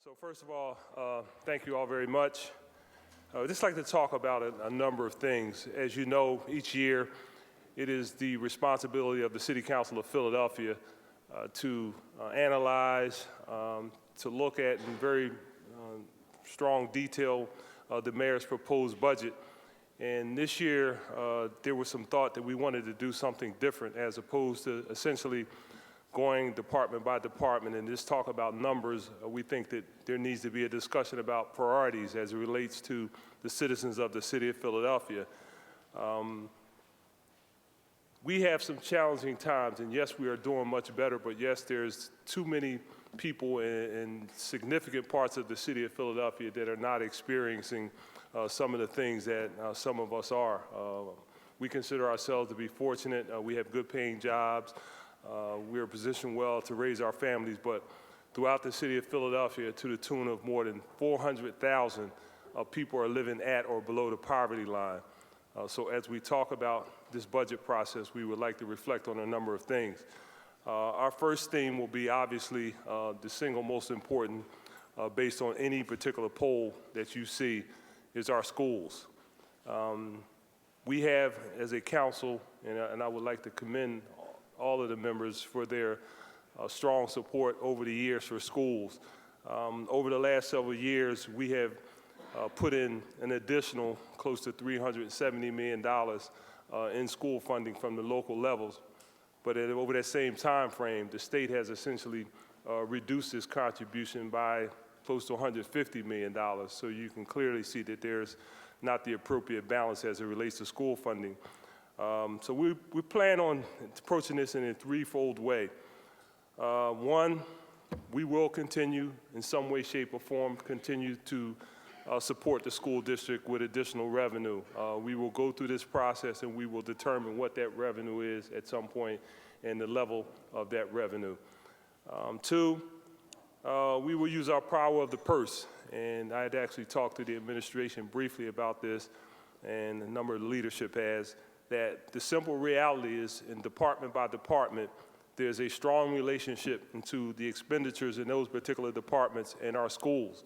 So first of all, thank you all very much. I'd just like to talk about a number of things. As you know, each year it is the responsibility of the City Council of Philadelphia to analyze, to look at in very strong detail the mayor's proposed budget. And this year, there was some thought that we wanted to do something different as opposed to essentially going department by department and just talk about numbers. We think that there needs to be a discussion about priorities as it relates to the citizens of the city of Philadelphia. We have some challenging times, and yes, we are doing much better, but yes, there's too many people in significant parts of the city of Philadelphia that are not experiencing some of the things that some of us are. We consider ourselves to be fortunate. We have good paying jobs. We are positioned well to raise our families, but throughout the city of Philadelphia, to the tune of more than 400,000 people are living at or below the poverty line. So as we talk about this budget process, we would like to reflect on a number of things. Our first theme will be obviously the single most important, based on any particular poll that you see, is our schools. We have, as a council, and I would like to commend all of the members for their strong support over the years for schools. Over the last several years, we have put in an additional close to $370 million in school funding from the local levels. But over that same time frame, the state has essentially reduced its contribution by close to $150 million. So you can clearly see that there's not the appropriate balance as it relates to school funding. So we plan on approaching this in a threefold way. One, we will continue in some way, shape, or form, continue to support the school district with additional revenue. We will go through this process and we will determine what that revenue is at some point and the level of that revenue. Two, we will use our power of the purse. And I had actually talked to the administration briefly about this, and a number of the leadership has, that the simple reality is, in department by department, there's a strong relationship into the expenditures in those particular departments and our schools,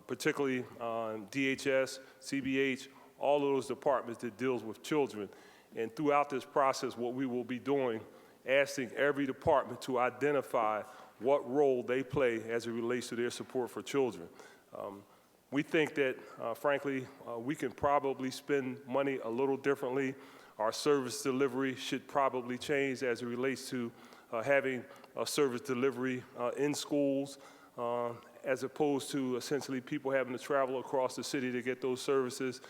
particularly DHS, CBH, all of those departments that deals with children. And throughout this process, what we will be doing, asking every department to identify what role they play as it relates to their support for children. We think that, frankly, we can probably spend money a little differently. Our service delivery should probably change as it relates to having a service delivery in schools, as opposed to essentially people having to travel across the city to get those services.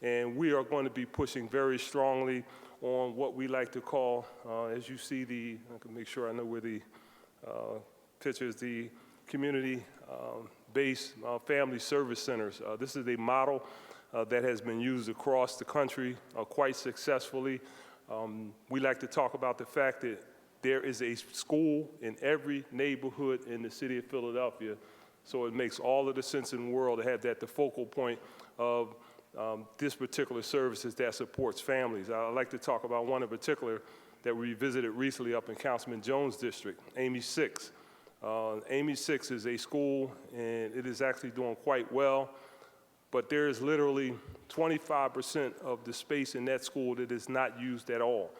And we are going to be pushing very strongly on what we like to call, as you see I can make sure I know where the picture is, the community-based family service centers. This is a model that has been used across the country quite successfully. We like to talk about the fact that there is a school in every neighborhood in the city of Philadelphia, so it makes all of the sense in the world to have that the focal point of this particular services that supports families. I'd like to talk about one in particular that we visited recently up in Councilman Jones' district, Amy 6. Amy 6 is a school, and it is actually doing quite well, but there is literally 25% of the space in that school that is not used at all.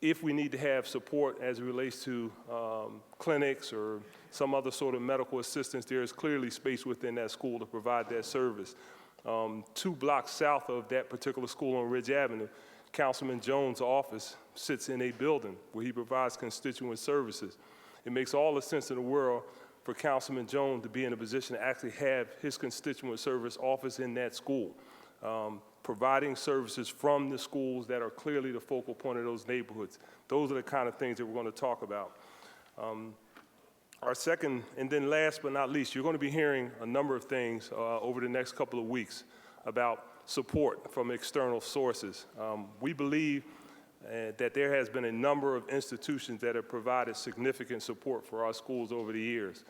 If we need to have support as it relates to clinics or some other sort of medical assistance, there is clearly space within that school to provide that service. 2 blocks south of that particular school on Ridge Avenue, Councilman Jones' office sits in a building where he provides constituent services. It makes all the sense in the world for Councilman Jones to be in a position to actually have his constituent service office in that school, providing services from the schools that are clearly the focal point of those neighborhoods. Those are the kind of things that we're going to talk about. Our second, and then last but not least, you're going to be hearing a number of things over the next couple of weeks about support from external sources. We believe that there has been a number of institutions that have provided significant support for our schools over the years.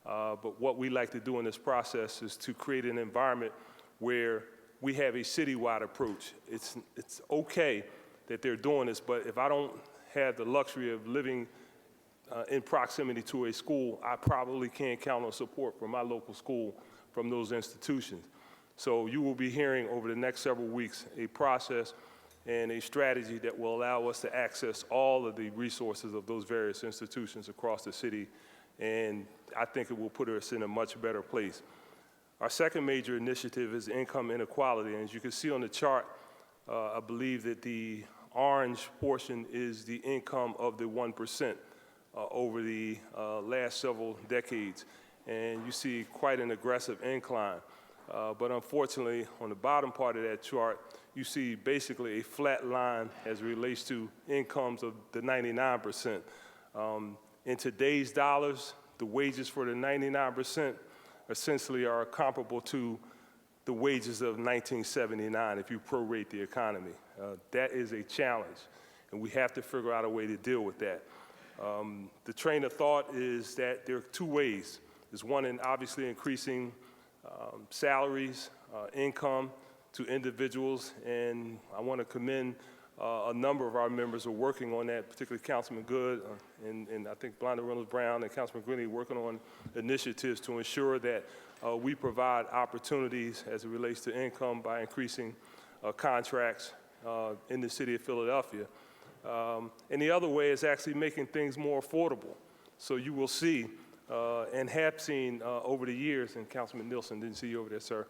But what we like to do in this process is to create an environment where we have a citywide approach. It's okay that they're doing this, but if I don't have the luxury of living in proximity to a school, I probably can't count on support from my local school from those institutions. So you will be hearing over the next several weeks a process and a strategy that will allow us to access all of the resources of those various institutions across the city, and I think it will put us in a much better place. Our second major initiative is income inequality, and as you can see on the chart, I believe that the orange portion is the income of the 1% over the last several decades, and you see quite an aggressive incline. But unfortunately, on the bottom part of that chart, you see basically a flat line as it relates to incomes of the 99%. In today's dollars, the wages for the 99% essentially are comparable to the wages of 1979 if you prorate the economy. That is a challenge, and we have to figure out a way to deal with that. The train of thought is that there are two ways. There's one in obviously increasing salaries, income to individuals, and I want to commend a number of our members who are working on that, particularly Councilman Good and I think Blonda Reynolds Brown and Councilman Greeley working on initiatives to ensure that we provide opportunities as it relates to income by increasing contracts in the city of Philadelphia. And the other way is actually making things more affordable. So you will see and have seen over the years, and Councilman Nielsen, didn't see you over there, sir,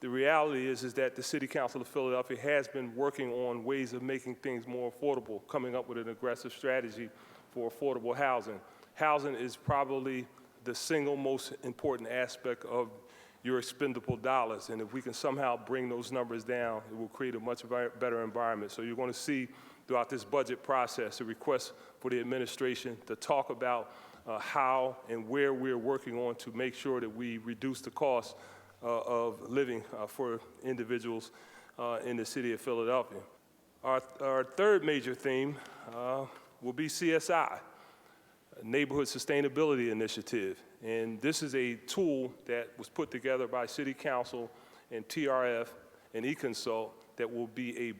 the reality is that the City Council of Philadelphia has been working on ways of making things more affordable, coming up with an aggressive strategy for affordable housing. Housing is probably the single most important aspect of your expendable dollars, and if we can somehow bring those numbers down, it will create a much better environment. So you're going to see throughout this budget process a request for the administration to talk about how and where we're working on to make sure that we reduce the cost of living for individuals in the city of Philadelphia. Our third major theme will be CSI, Neighborhood Sustainability Initiative. And this is a tool that was put together by City Council and TRF and eConsult that will be a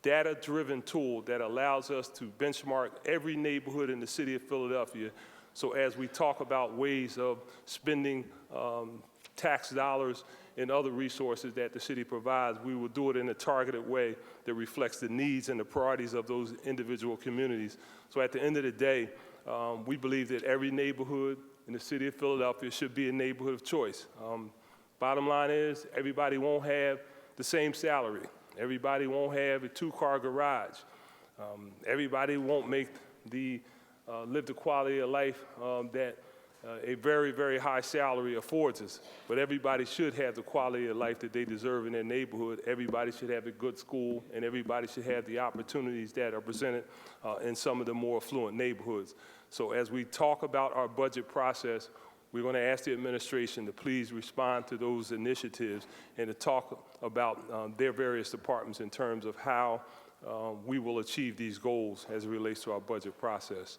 data-driven tool that allows us to benchmark every neighborhood in the city of Philadelphia. So as we talk about ways of spending tax dollars and other resources that the city provides, we will do it in a targeted way that reflects the needs and the priorities of those individual communities. So at the end of the day, we believe that every neighborhood in the city of Philadelphia should be a neighborhood of choice. Bottom line is, everybody won't have the same salary. Everybody won't have a two-car garage. Everybody won't make live the quality of life that a very, very high salary affords us. But everybody should have the quality of life that they deserve in their neighborhood. Everybody should have a good school, and everybody should have the opportunities that are presented in some of the more affluent neighborhoods. So as we talk about our budget process, we're going to ask the administration to please respond to those initiatives and to talk about their various departments in terms of how we will achieve these goals as it relates to our budget process.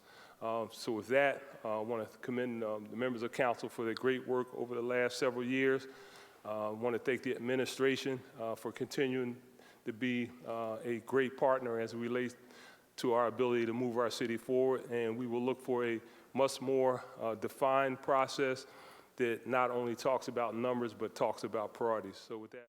So with that, I want to commend the members of council for their great work over the last several years. I want to thank the administration for continuing to be a great partner as it relates to our ability to move our city forward, and we will look for a much more defined process that not only talks about numbers but talks about priorities. So with that.